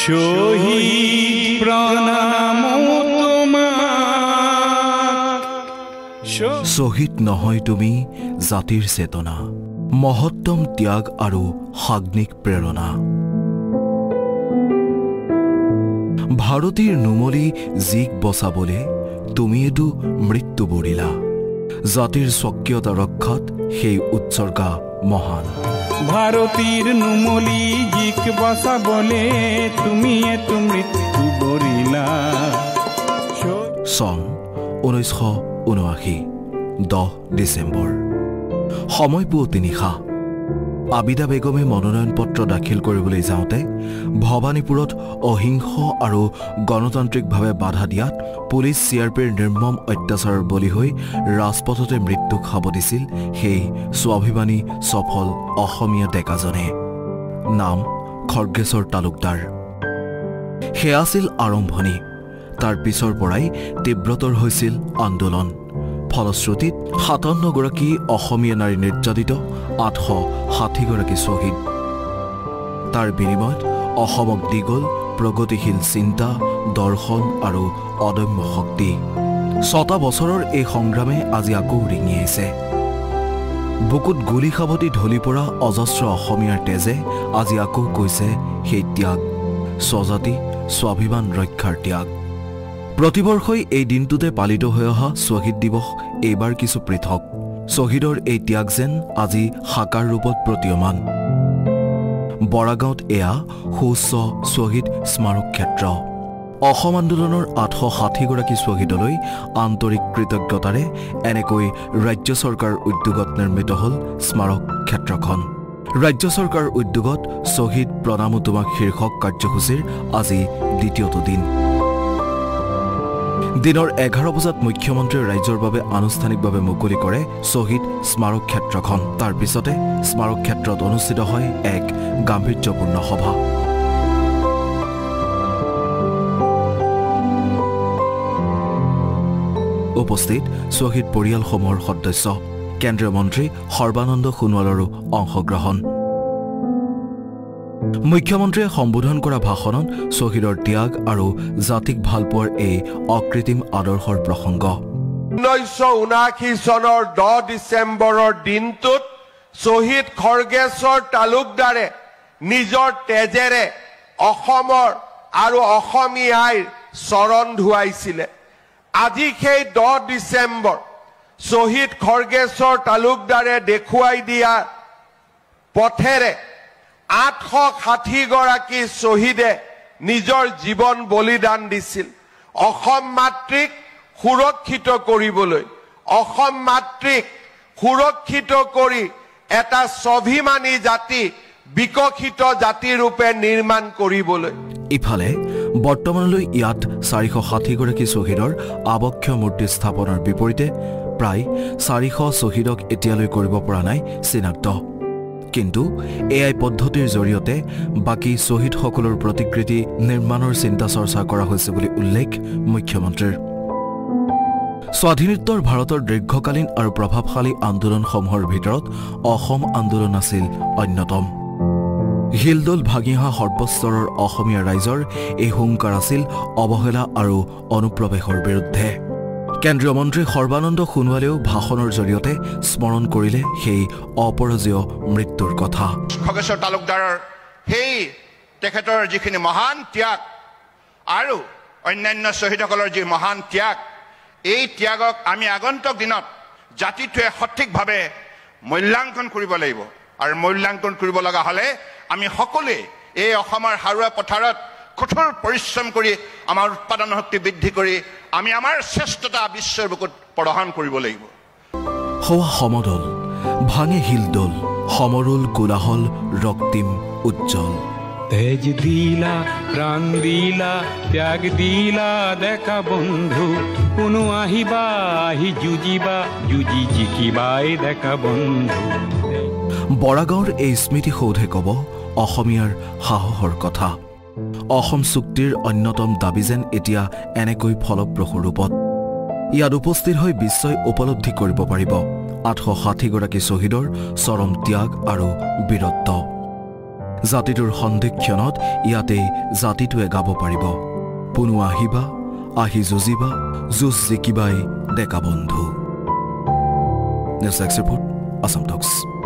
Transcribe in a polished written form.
শহীদ প্ৰণাম তোমাক। শহীদ নহয় তুমি জাতিৰ চেতনা, মহত্তম ত্যাগ আৰু সাগ্নিক প্ৰেৰণা। ভাৰতীৰ নুমলী জীক বচাবলে তুমিয়েতো মৃত্যু বৰিলা, জাতিৰ স্বকীয়তা ৰক্ষাত সেই উৎসৰ্গা মহান। ভাৰতীৰ নুমলী জীক বচাবলে তুমিয়েতো মৃত্যু বৰিলা। চন 1979, 10 ডিচেম্বৰ। সময় পুৱতি নিশা। আবিদা বেগমে মনোনয়ন পত্ৰ দাখিল কৰিবলৈ যাওঁতে ভৱানীপুৰত অহিংস আৰু গণতান্ত্ৰিকভাৱে বাধা দিয়াত পুলিচ CRPৰ নিৰ্মম অত্যাচাৰৰ বলি হৈ ৰাজপথতে মৃত্যুক সাৱটিছিল সেই স্বাভিমানী সফল অসমীয়া ডেকাজনে। নাম খৰ্গেশ্বৰ তালুকদাৰ। সেয়া আছিল আৰম্ভণি। তাৰ পিছৰ পৰাই তীব্ৰতৰ হৈছিল আন্দোলন। ফলশ্ৰুতিত 57 গৰাকী অসমীয়া নাৰী নিৰ্যাতিত, 860 গৰাকী শ্বহীদ। তাৰ বিনিময়ত অসমক দি গ'ল প্ৰগতিশীল চিন্তা, দৰ্শন আৰু অদম্য শক্তি। 6টা বছৰৰ এই সংগ্ৰামে আজি আকৌ ৰিঙি আহিছে। বুকুত গুলী সাৱটি ঢলি পৰা অজস্ৰ অসমীয়াৰ তেজে আজি আকৌ কৈছে সেই ত্যাগ, স্বজাতি স্বাভিমান ৰক্ষাৰ ত্যাগ। প্ৰতিবৰ্ষই এই দিনটোতে পালিত হৈ অহা শ্বহীদ দিৱস এইবাৰ কিছু পৃথক। শ্বহীদৰ এই ত্যাগ যেন আজি সাকাৰ ৰূপত প্ৰতীয়মান। বৰাগাঁৱত এয়া সুউচ্চ শ্বহীদ স্মাৰক ক্ষেত্ৰ। অসম আন্দোলনৰ 860 গৰাকী শ্বহীদলৈ আন্তৰিক কৃতজ্ঞতাৰে এনেকৈ ৰাজ্য চৰকাৰৰ উদ্যোগত নিৰ্মিত হ'ল স্মাৰক ক্ষেত্ৰখন। ৰাজ্য চৰকাৰৰ উদ্যোগত শ্বহীদ প্ৰণাম তোমাক শীৰ্ষক কাৰ্যসূচীৰ আজি দ্বিতীয়টো দিন। দিনৰ 11 বজাত মুখ্যমন্ত্ৰীয়ে ৰাইজৰ বাবে আনুষ্ঠানিকভাৱে মুকলি কৰে শ্বহীদ স্মাৰক ক্ষেত্ৰখন। তাৰ পিছতে স্মাৰক ক্ষেত্ৰত অনুষ্ঠিত হয় এক গাম্ভীৰ্যপূৰ্ণ সভা। উপস্থিত শ্বহীদ পৰিয়ালসমূহৰ সদস্য, কেন্দ্ৰীয় মন্ত্ৰী সৰ্বানন্দ সোণোৱালৰো অংশগ্ৰহণ। মুখ্যমন্ত্ৰীয়ে সম্বোধন কৰা ভাষণত শ্বহীদৰ ত্যাগ আৰু জাতিক ভালপোৱাৰ এই অকৃত্ৰিম আদৰ্শৰ প্ৰসংগ। 1979 চনৰ 10 ডিচেম্বৰৰ দিনটোত শ্বহীদ খৰ্গেশ্বৰ তালুকদাৰে নিজৰ তেজেৰে অসমৰ আৰু অসমীয়াৰ চৰণ ধুৱাইছিলে। আজি সেই 10 ডিচেম্বৰ শ্বহীদ খৰ্গেশ্বৰ তালুকদাৰে দেখুৱাই দিয়া পথেৰে 860 গৰাকী শ্বহীদে নিজৰ জীৱন বলিদান দিছিল অসম মাতৃক সুৰক্ষিত কৰিবলৈ, অসম মাতৃক সুৰক্ষিত কৰি এটা স্বাভিমানী জাতি, বিকশিত জাতি ৰূপে নিৰ্মাণ কৰিবলৈ। ইফালে বৰ্তমানলৈ ইয়াত 460 গৰাকী শ্বহীদৰ আবক্ষ মূৰ্তি স্থাপনৰ বিপৰীতে প্ৰায় 400 শ্বহীদক এতিয়ালৈ কৰিব পৰা নাই চিনাক্ত। কিন্তু AI পদ্ধতিৰ জৰিয়তে বাকী শ্বহীদসকলৰ প্ৰতিকৃতি নিৰ্মাণৰ চিন্তা চৰ্চা কৰা হৈছে বুলি উল্লেখ মুখ্যমন্ত্ৰীৰ। স্বাধীনোত্তৰ ভাৰতৰ দীৰ্ঘকালীন আৰু প্ৰভাৱশালী আন্দোলনসমূহৰ ভিতৰত অসম আন্দোলন আছিল অন্যতম। হিলদোল ভাঙি অহা সৰ্বস্তৰৰ অসমীয়া ৰাইজৰ এই হুংকাৰ আছিল অৱহেলা আৰু অনুপ্ৰৱেশৰ বিৰুদ্ধে। কেন্দ্ৰীয় মন্ত্ৰী সৰ্বানন্দ সোণোৱালেও ভাষণৰ জৰিয়তে স্মৰণ কৰিলে সেই অপৰাজয় মৃত্যুৰ কথা। খৰ্গেশ্বৰ তালুকদাৰৰ সেই তেখেতৰ যিখিনি মহান ত্যাগ আৰু অন্যান্য শ্বহীদসকলৰ যি মহান ত্যাগ, এই ত্যাগক আমি আগন্তুক দিনত জাতিটোৱে সঠিকভাৱে মূল্যাংকন কৰিব লাগিব। আৰু মূল্যাংকন কৰিব লগা হ'লে আমি সকলোৱে এই অসমৰ হাৰুৱা পথাৰত কঠোৰ পৰিশ্ৰম কৰি আমাৰ উৎপাদন শক্তি বৃদ্ধি কৰি আমি আমাৰ শ্ৰেষ্ঠতা বিশ্বৰ বুকুত প্ৰদৰ্শন কৰিব লাগিব। হোৱা সমদল ভাঙে হিলদোল, সমৰুল কোলাহল ৰক্তিম উজ্জ্বল। তেজ দিলা, প্ৰাণ দিলা, ত্যাগ দিলা দেখা বন্ধু, কোনো আহিবা আহি যুঁজিবা, যুঁজি জিকিবাই দেখা বন্ধু। বৰাগাঁৱৰ এই স্মৃতিসৌধে ক'ব অসমীয়াৰ সাহসৰ কথা। অসম চুক্তিৰ অন্যতম দাবী যেন এতিয়া এনেকৈ ফলপ্ৰসূ ৰূপত ইয়াত উপস্থিত হৈ বিশ্বই উপলব্ধি কৰিব পাৰিব 860 গৰাকী শ্বহীদৰ চৰম ত্যাগ আৰু বীৰত্ব। জাতিটোৰ সন্ধিক্ষণত ইয়াতেই জাতিটোৱে গাব পাৰিব পুনু আহিবা আহি যুঁজিবা যুঁজ জিকিবাই ডেকা বন্ধু। নিউজ এক্স ৰিপৰ্ট আসাম টক্স।